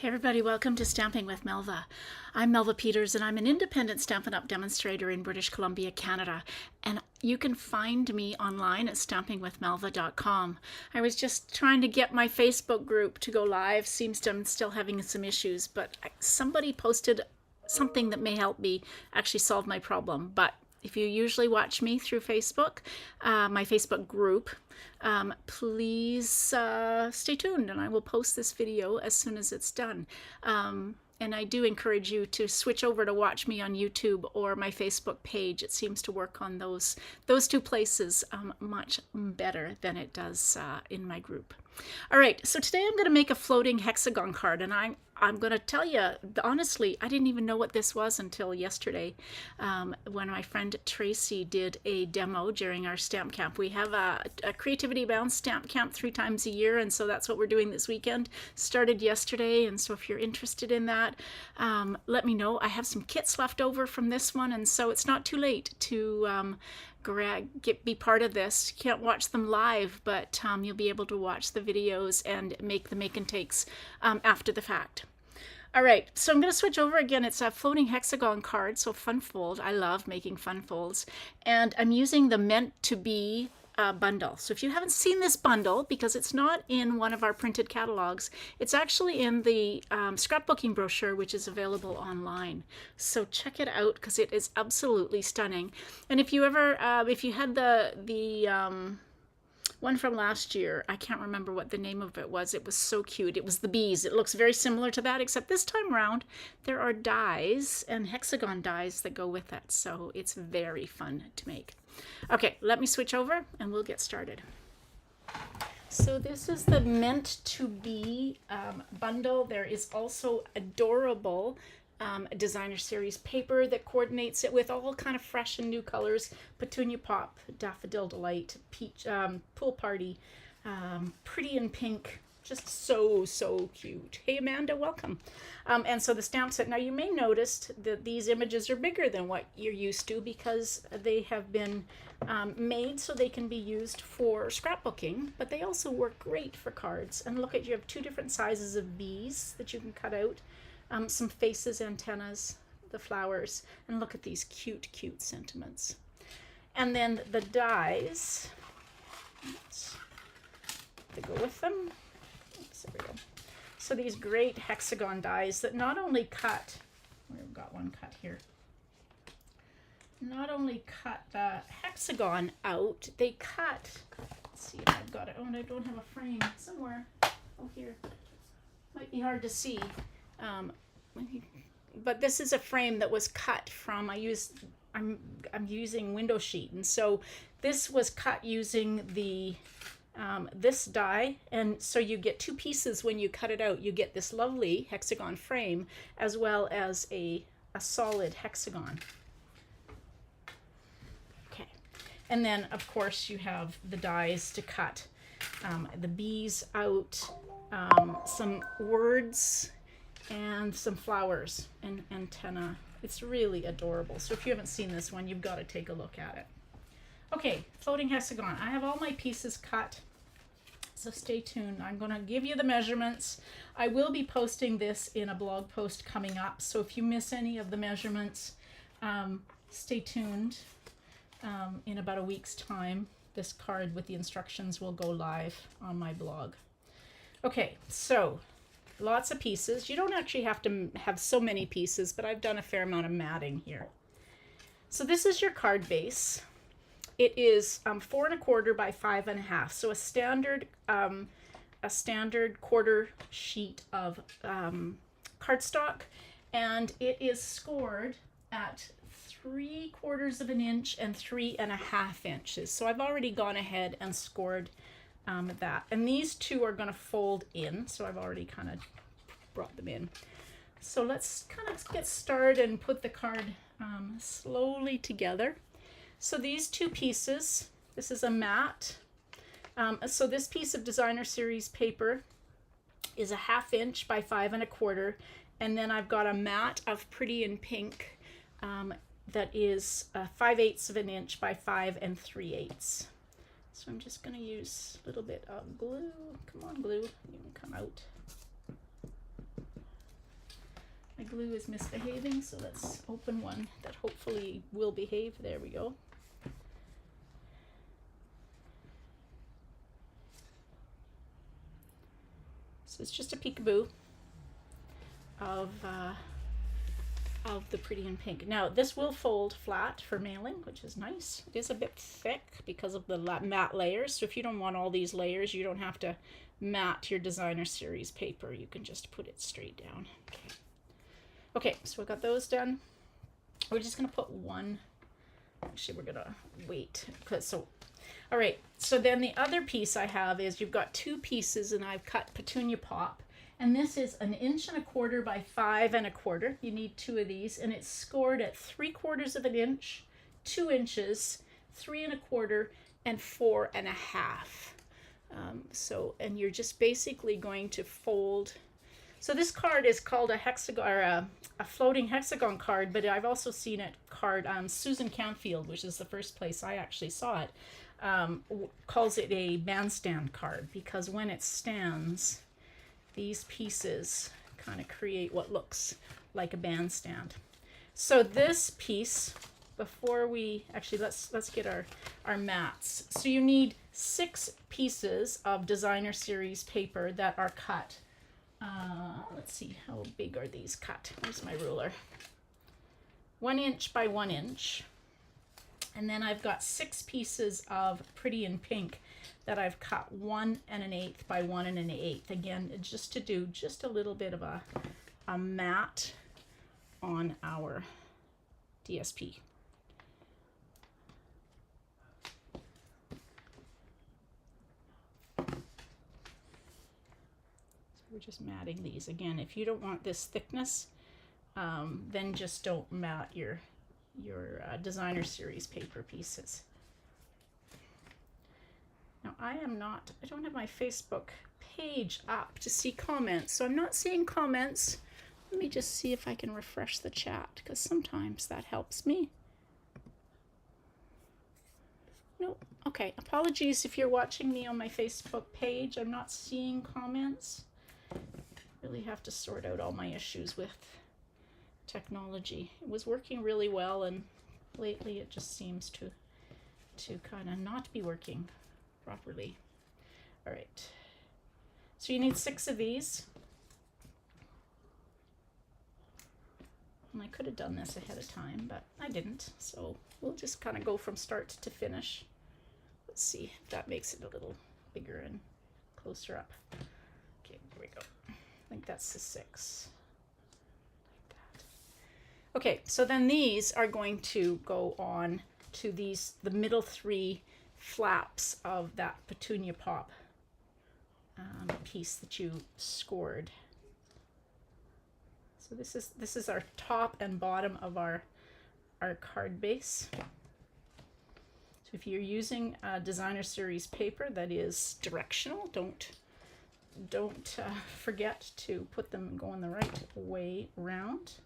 Hey everybody, welcome to Stamping with Melva. I'm Melva Peters and I'm an independent Stampin' Up! Demonstrator in British Columbia, Canada. And you can find me online at stampingwithmelva.com. I was just trying to get my Facebook group to go live. Seems to I'm still having some issues, but somebody posted something that may help me actually solve my problem. But if you usually watch me through Facebook, my Facebook group, please stay tuned and I will post this video as soon as it's done. And I do encourage you to switch over to watch me on YouTube or my Facebook page. It seems to work on those two places much better than it does in my group. All right, so today I'm going to make a floating hexagon card, and I'm going to tell you, honestly, I didn't even know what this was until yesterday when my friend Tracy did a demo during our stamp camp. We have a Creativity Bound stamp camp 3 times a year, and so that's what we're doing this weekend. Started yesterday, and so if you're interested in that, let me know. I have some kits left over from this one, and so it's not too late to be part of this. You can't watch them live, but you'll be able to watch the videos and make the make and takes after the fact. All right, so I'm going to switch over again. It's a floating hexagon card, so fun fold. I love making fun folds. And I'm using the Meant to Be bundle. So if you haven't seen this bundle, because it's not in one of our printed catalogs, it's actually in the scrapbooking brochure, which is available online. So check it out because it is absolutely stunning. And if you ever, if you had the one from last year, I can't remember what the name of it was so cute. It was the bees. It looks very similar to that, except this time around there are dies and hexagon dies that go with it, so it's very fun to make. Okay, let me switch over and we'll get started. So this is the Meant to Be bundle. There is also adorable designer series paper that coordinates it with all kind of fresh and new colors: Petunia Pop, Daffodil Delight, Peach, Pool Party, Pretty in Pink. Just so cute. Hey Amanda, welcome. And so the stamp set. Now you may notice that these images are bigger than what you're used to because they have been made so they can be used for scrapbooking, but they also work great for cards. And look at, you have 2 different sizes of bees that you can cut out. Some faces, antennas, the flowers, and look at these cute sentiments. And then the dies that go with them. Oops, there we go. So these great hexagon dies that not only cut, we've got one cut here, not only cut the hexagon out, they cut, let's see if I've got it. Oh, and I don't have a frame somewhere. Oh, here. Might be hard to see. But this is a frame that was cut from, I'm using window sheet, and so this was cut using the this die, and so you get 2 pieces when you cut it out. You get this lovely hexagon frame as well as a solid hexagon. Okay, and then of course you have the dies to cut the bees out, some words, and some flowers and antenna. It's really adorable. So if you haven't seen this one, you've got to take a look at it. Okay, floating hexagon. I have all my pieces cut, so stay tuned. I'm going to give you the measurements. I will be posting this in a blog post coming up, so if you miss any of the measurements, stay tuned. In about a week's time, this card with the instructions will go live on my blog. Okay, so lots of pieces. You don't actually have to have so many pieces, but I've done a fair amount of matting here. So this is your card base. It is 4 1/4 by 5 1/2. So a standard quarter sheet of cardstock, and it is scored at 3/4 of an inch and 3 1/2 inches. So I've already gone ahead and scored that, and these 2 are going to fold in, so I've already kind of brought them in. So let's kind of get started and put the card slowly together. So these 2 pieces, this is a mat. So this piece of designer series paper is a 1/2 inch by 5 1/4, and then I've got a mat of Pretty in Pink that is 5/8 of an inch by 5 3/8. So I'm just going to use a little bit of glue. Come on, glue. You can come out. glue is misbehaving, so let's open one that hopefully will behave. There we go. So it's just a peekaboo of the Pretty in Pink. Now this will fold flat for mailing, which is nice. It is a bit thick because of the matte layers, so if you don't want all these layers, you don't have to mat your designer series paper. You can just put it straight down. Okay, so we got those done. We're just gonna put one. Actually, we're gonna wait because all right, so then the other piece I have is you've got two pieces, and I've cut petunia pop, and this is 1 1/4 inch by 5 1/4. You need two of these, and it's scored at 3/4 inch, 2 inches, 3 1/4, and 4 1/2. And you're just basically going to fold. So this card is called a hexagon, or a floating hexagon card, but I've also seen it card, Susan Canfield, which is the first place I actually saw it, calls it a bandstand card, because when it stands, these pieces kind of create what looks like a bandstand. So this piece, before we actually, let's get our mats. So you need 6 pieces of designer series paper that are cut. Let's see, how big are these cut? Where's my ruler? 1 inch by 1 inch. And then I've got 6 pieces of Pretty in Pink that I've cut 1 1/8 by 1 1/8. Again, just to do just a little bit of a mat on our DSP. We're just matting these. Again, if you don't want this thickness, then just don't mat your designer series paper pieces. Now I don't have my Facebook page up to see comments, so I'm not seeing comments. Let me just see if I can refresh the chat, because sometimes that helps me. No, okay, apologies if you're watching me on my Facebook page. I'm not seeing comments. Really have to sort out all my issues with technology. It was working really well, and lately it just seems to kind of not be working properly. All right, so you need 6 of these, and I could have done this ahead of time, but I didn't, so we'll just kind of go from start to finish. Let's see if that makes it a little bigger and closer up. Okay, here we go. I think that's the 6. Like that. Okay, so then these are going to go on to the middle 3 flaps of that petunia pop piece that you scored. So this is our top and bottom of our card base. So if you're using a designer series paper that is directional, don't forget to put them going the right way round.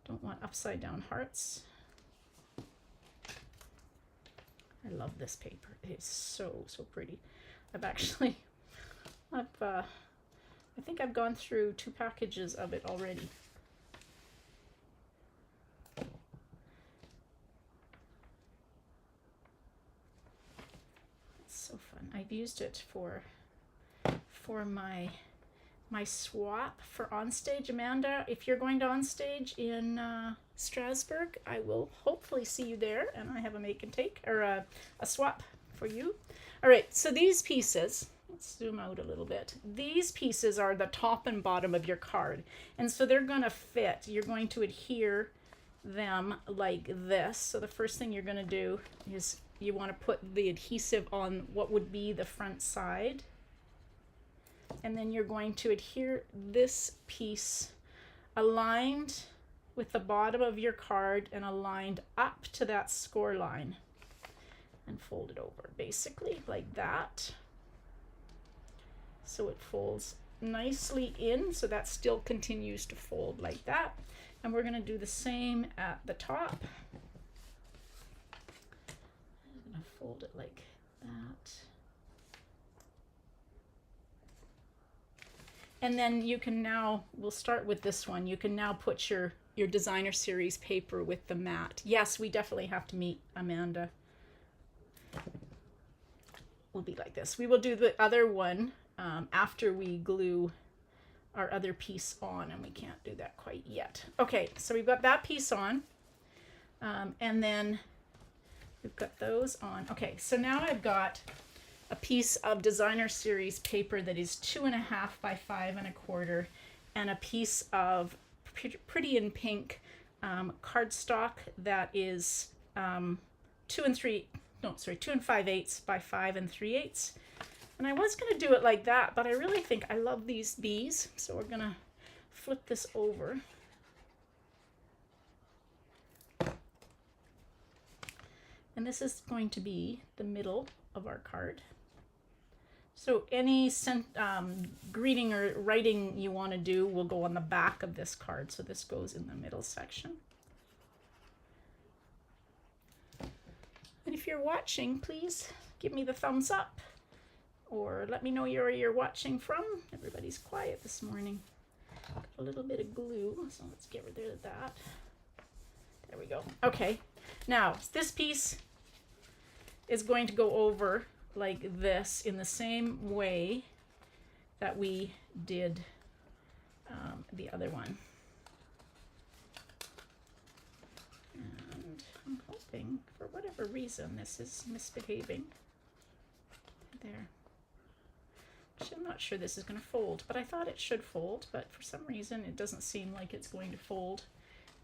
Don't want upside down hearts. I love this paper. It is so pretty. I think I've gone through 2 packages of it already. It's so fun. I've used it for my swap for onstage. Amanda, if you're going to onstage in Strasbourg, I will hopefully see you there, and I have a make and take, or a swap for you. All right, so these pieces, let's zoom out a little bit. These pieces are the top and bottom of your card, and so they're going to fit. You're going to adhere them like this. So the first thing you're going to do is you want to put the adhesive on what would be the front side. And then you're going to adhere this piece aligned with the bottom of your card and aligned up to that score line, and fold it over basically like that. So it folds nicely in, so that still continues to fold like that. And we're going to do the same at the top. I'm going to fold it like that. And then you can now, we'll start with this one. You can now put your designer series paper with the mat. Yes, we definitely have to meet Amanda. Will be like this. We will do the other one after we glue our other piece on, and we can't do that quite yet. Okay, so we've got that piece on, and then we've got those on. Okay, so now I've got a piece of designer series paper that is 2.5 by 5 1/4, and a piece of Pretty in Pink cardstock that is 2 5/8 by 5 3/8. And I was going to do it like that, but I really think I love these bees, so we're going to flip this over. And this is going to be the middle of our card. So any greeting or writing you want to do will go on the back of this card. So this goes in the middle section. And if you're watching, please give me the thumbs up or let me know where you're watching from. Everybody's quiet this morning. Got a little bit of glue, so let's get rid of that. There we go. Okay, now this piece is going to go over like this in the same way that we did the other one. And I'm hoping, for whatever reason, this is misbehaving. There. Actually, I'm not sure this is going to fold, but I thought it should fold, but for some reason it doesn't seem like it's going to fold.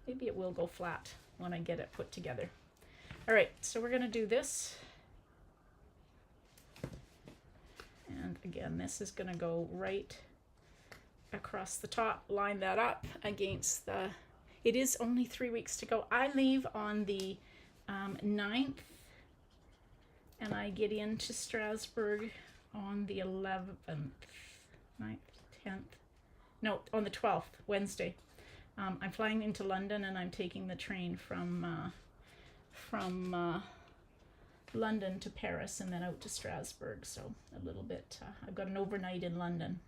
Maybe it will go flat when I get it put together. All right, so we're going to do this. And again, this is going to go right across the top, line that up against the, it is only 3 weeks to go. I leave on the 9th, and I get into Strasbourg on the 11th, 9th, 10th, no, on the 12th, Wednesday. I'm flying into London, and I'm taking the train from London to Paris and then out to Strasbourg. So a little bit, I've got an overnight in London.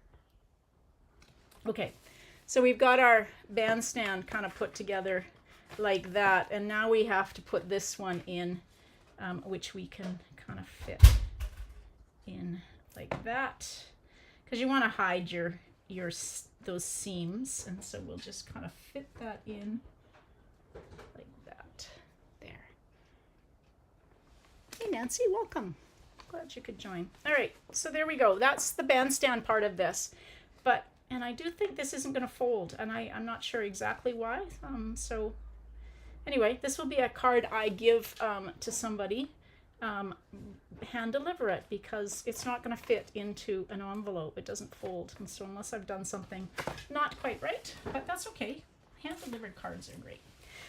Okay, so we've got our bandstand kind of put together like that. And now we have to put this one in, which we can kind of fit in like that. Because you want to hide those seams. And so we'll just kind of fit that in like that. There. Hey Nancy, welcome. Glad you could join. All right, so there we go. That's the bandstand part of this. And I do think this isn't going to fold, and I'm not sure exactly why. So anyway, this will be a card I give to somebody, hand deliver it, because it's not going to fit into an envelope. It doesn't fold, and so unless I've done something not quite right, but that's okay. Hand delivered cards are great.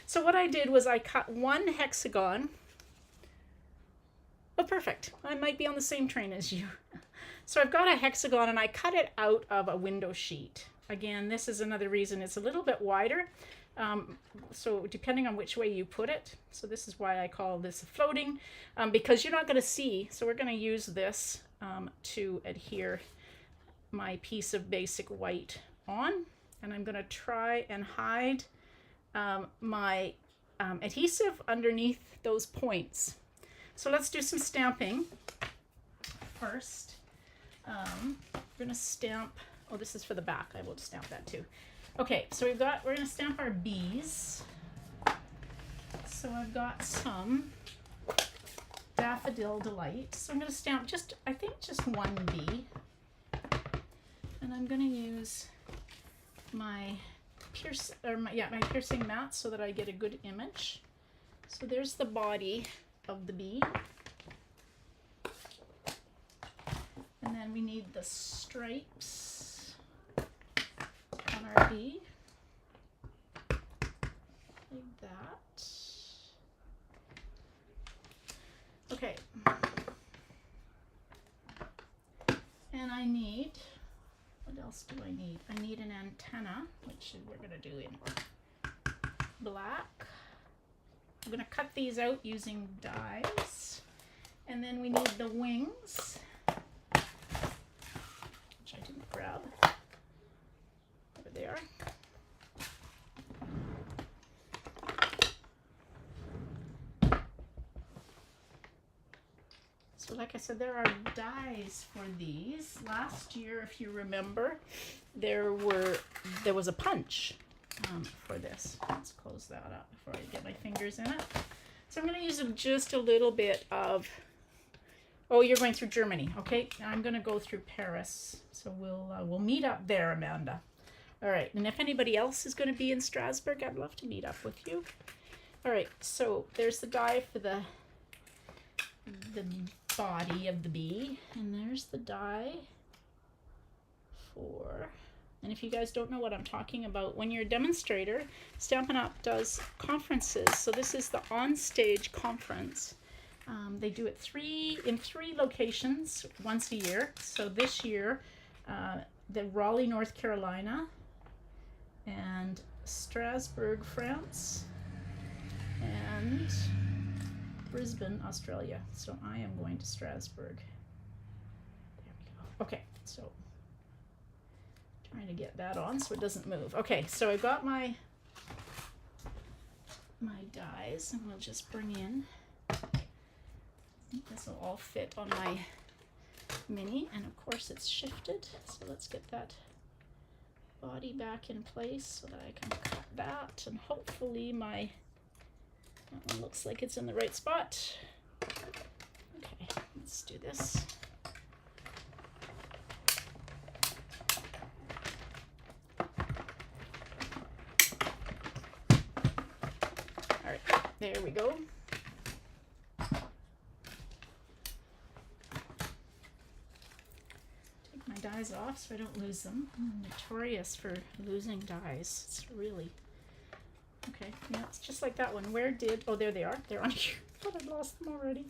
So what I did was I cut one hexagon. Oh, perfect. I might be on the same train as you. So I've got a hexagon, and I cut it out of a window sheet. Again, this is another reason it's a little bit wider. So depending on which way you put it. So this is why I call this floating, because you're not going to see. So we're going to use this to adhere my piece of basic white on. And I'm going to try and hide my adhesive underneath those points. So let's do some stamping first. We're going to stamp, oh, this is for the back. I will stamp that too. Okay, so we're going to stamp our bees. So I've got some Daffodil Delight. So I'm going to stamp I think just one bee. And I'm going to use my piercing mat so that I get a good image. So there's the body of the bee. And then we need the stripes on our bee, like that. Okay. And I need, what else do I need? I need an antenna, which we're going to do in black. I'm going to cut these out using dies. And then we need the wings, which I didn't grab. they are. So like I said, there are dies for these. Last year, if you remember, there was a punch for this. Let's close that up before I get my fingers in it. So I'm going to use just a little bit of, oh, you're going through Germany. Okay, I'm going to go through Paris. So we'll meet up there, Amanda. All right, and if anybody else is going to be in Strasbourg, I'd love to meet up with you. All right, so there's the die for the body of the bee, and there's the die for, and if you guys don't know what I'm talking about, when you're a demonstrator, Stampin' Up! Does conferences. So this is the on-stage conference. They do it in three locations once a year. So this year, the Raleigh, North Carolina, and Strasbourg, France, and Brisbane, Australia. So I am going to Strasbourg. There we go. Okay, so trying to get that on so it doesn't move. Okay, so I've got my dies, and we'll just bring in. This will all fit on my mini, and of course it's shifted. So let's get that body back in place so that I can cut that, and hopefully that one looks like it's in the right spot. Okay, let's do this. All right, there we go. Take my dies off so I don't lose them. I'm notorious for losing dies. It's really... Okay, yeah, it's just like that one. Oh, there they are. They're on here. I thought I'd lost them already.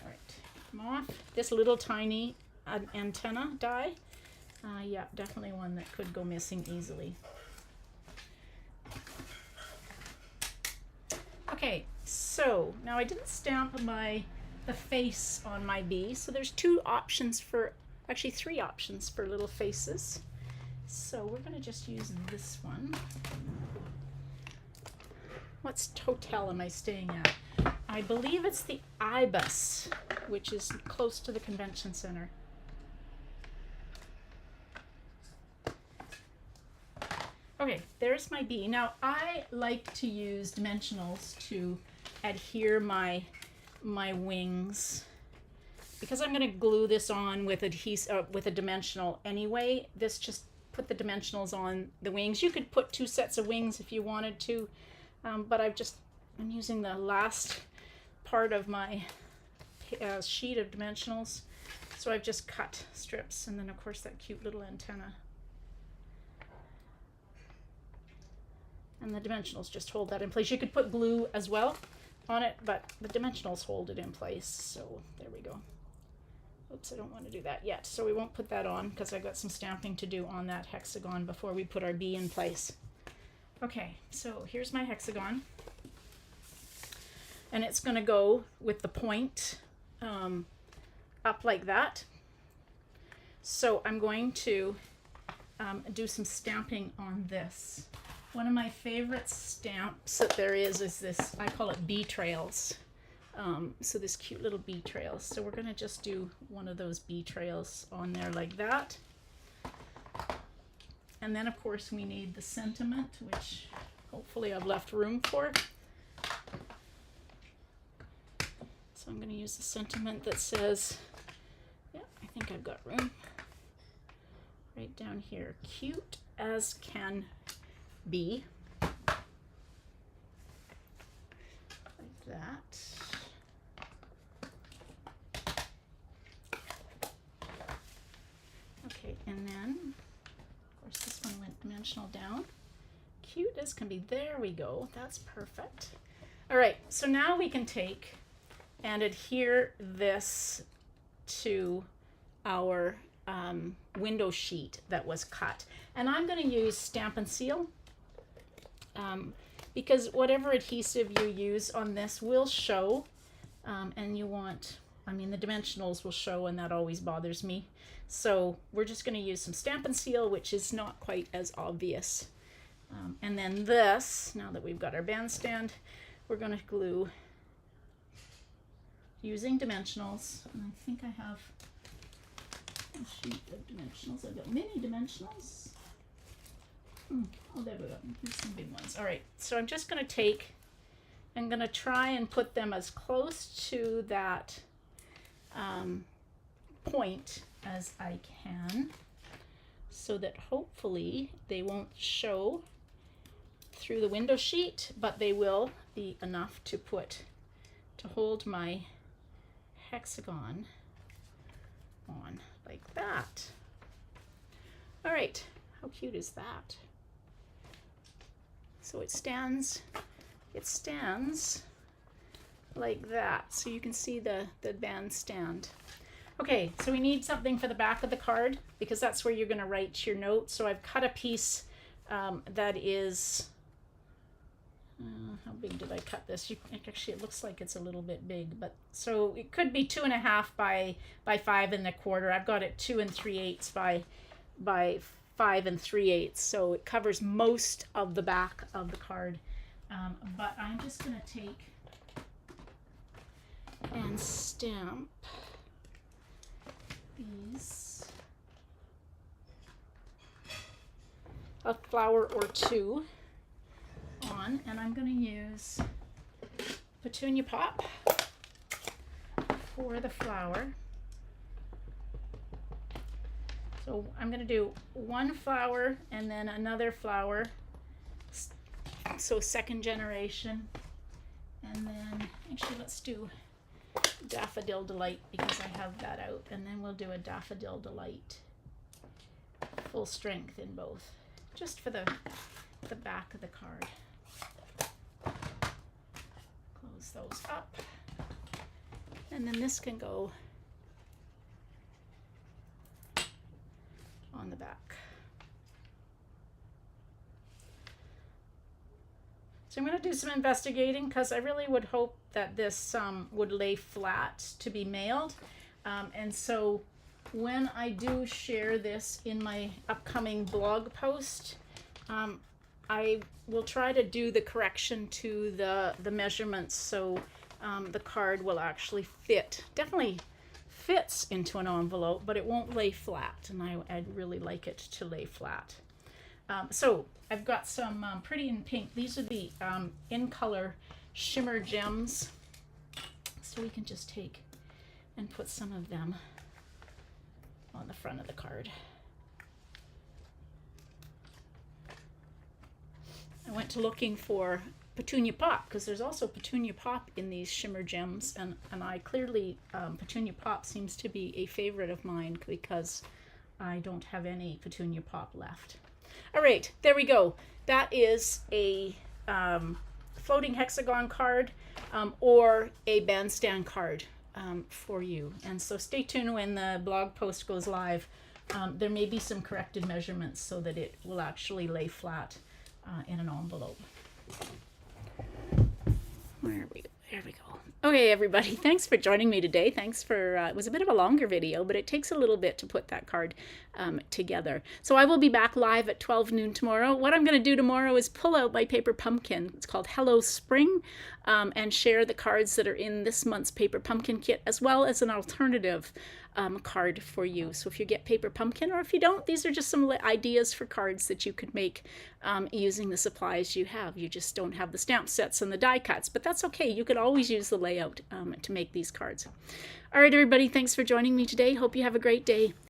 All right, take them off. This little tiny antenna die. Yeah, definitely one that could go missing easily. Okay, so now I didn't stamp the face on my bee. So there's actually three options for little faces. So we're going to just use this one. What hotel am I staying at? I believe it's the Ibis, which is close to the convention center. Okay, there's my bee. Now I like to use dimensionals to adhere my wings, because I'm going to glue this on with with a dimensional anyway. This just put the dimensionals on the wings. You could put two sets of wings if you wanted to. But I'm using the last part of my sheet of dimensionals. So I've just cut strips, and then of course that cute little antenna. And the dimensionals just hold that in place. You could put glue as well on it, but the dimensionals hold it in place. So there we go. Oops, I don't want to do that yet. So we won't put that on because I've got some stamping to do on that hexagon before we put our bee in place. Okay, so here's my hexagon, and it's going to go with the point up like that. So I'm going to do some stamping on this. One of my favorite stamps that there is this, I call it bee trails. So this cute little bee trails. So we're going to just do one of those bee trails on there like that. And then, of course, we need the sentiment, which hopefully I've left room for. So I'm going to use the sentiment that says, yeah, I think I've got room. Right down here, cute as can be. Like that. Okay, and then... This one went dimensional down. Cute as can be. There we go. That's perfect. All right, so now we can take and adhere this to our window sheet that was cut. And I'm going to use Stampin' Seal because whatever adhesive you use on this will show, and you want I mean, the dimensionals will show, and that always bothers me. So we're just going to use some Stampin' Seal, which is not quite as obvious. And then this, now that we've got our bandstand, we're going to glue using dimensionals. And I think I have a sheet of dimensionals. I've got mini dimensionals. Oh, there we go. Here's some big ones. All right, so I'm just going to take, I'm going to try and put them as close to that point as I can, so that hopefully they won't show through the window sheet, but they will be enough to hold my hexagon on like that. All right, how cute is that? So it stands like that, so you can see the bandstand. Okay, so we need something for the back of the card, because that's where you're going to write your note. So I've cut a piece that is, how big did I cut this? Actually, it looks like it's a little bit big, but so it could be 2.5 by 5 1/4. I've got it 2 3/8 by 5 3/8, so it covers most of the back of the card. But I'm just going to take and stamp these, a flower or two on, and I'm going to use Petunia Pop for the flower. So I'm going to do one flower and then another flower, so second generation, and then actually let's do Daffodil Delight, because I have that out, and then we'll do a Daffodil Delight full strength in both, just for the back of the card. Close those up, and then this can go on the back. So I'm going to do some investigating, because I really would hope that this would lay flat to be mailed. And so when I do share this in my upcoming blog post, I will try to do the correction to the measurements, so the card will actually fit. Definitely fits into an envelope, but it won't lay flat, and I'd really like it to lay flat. So I've got some Pretty in Pink. These are the in color shimmer gems. So we can just take and put some of them on the front of the card. I went to looking for Petunia Pop, because there's also Petunia Pop in these shimmer gems, and I clearly, Petunia Pop seems to be a favorite of mine, because I don't have any Petunia Pop left. All right, there we go. That is a floating hexagon card or a bandstand card for you. And so stay tuned when the blog post goes live. There may be some corrected measurements so that it will actually lay flat in an envelope. There we go. Okay, everybody, thanks for joining me today. Thanks for, it was a bit of a longer video, but it takes a little bit to put that card together. So I will be back live at 12 noon tomorrow. What I'm going to do tomorrow is pull out my paper pumpkin. It's called Hello Spring, and share the cards that are in this month's paper pumpkin kit, as well as an alternative card for you. So if you get paper pumpkin, or if you don't, these are just some ideas for cards that you could make using the supplies you have. You just don't have the stamp sets and the die cuts, but that's okay. You could always use the layout to make these cards. All right, everybody, thanks for joining me today. Hope you have a great day.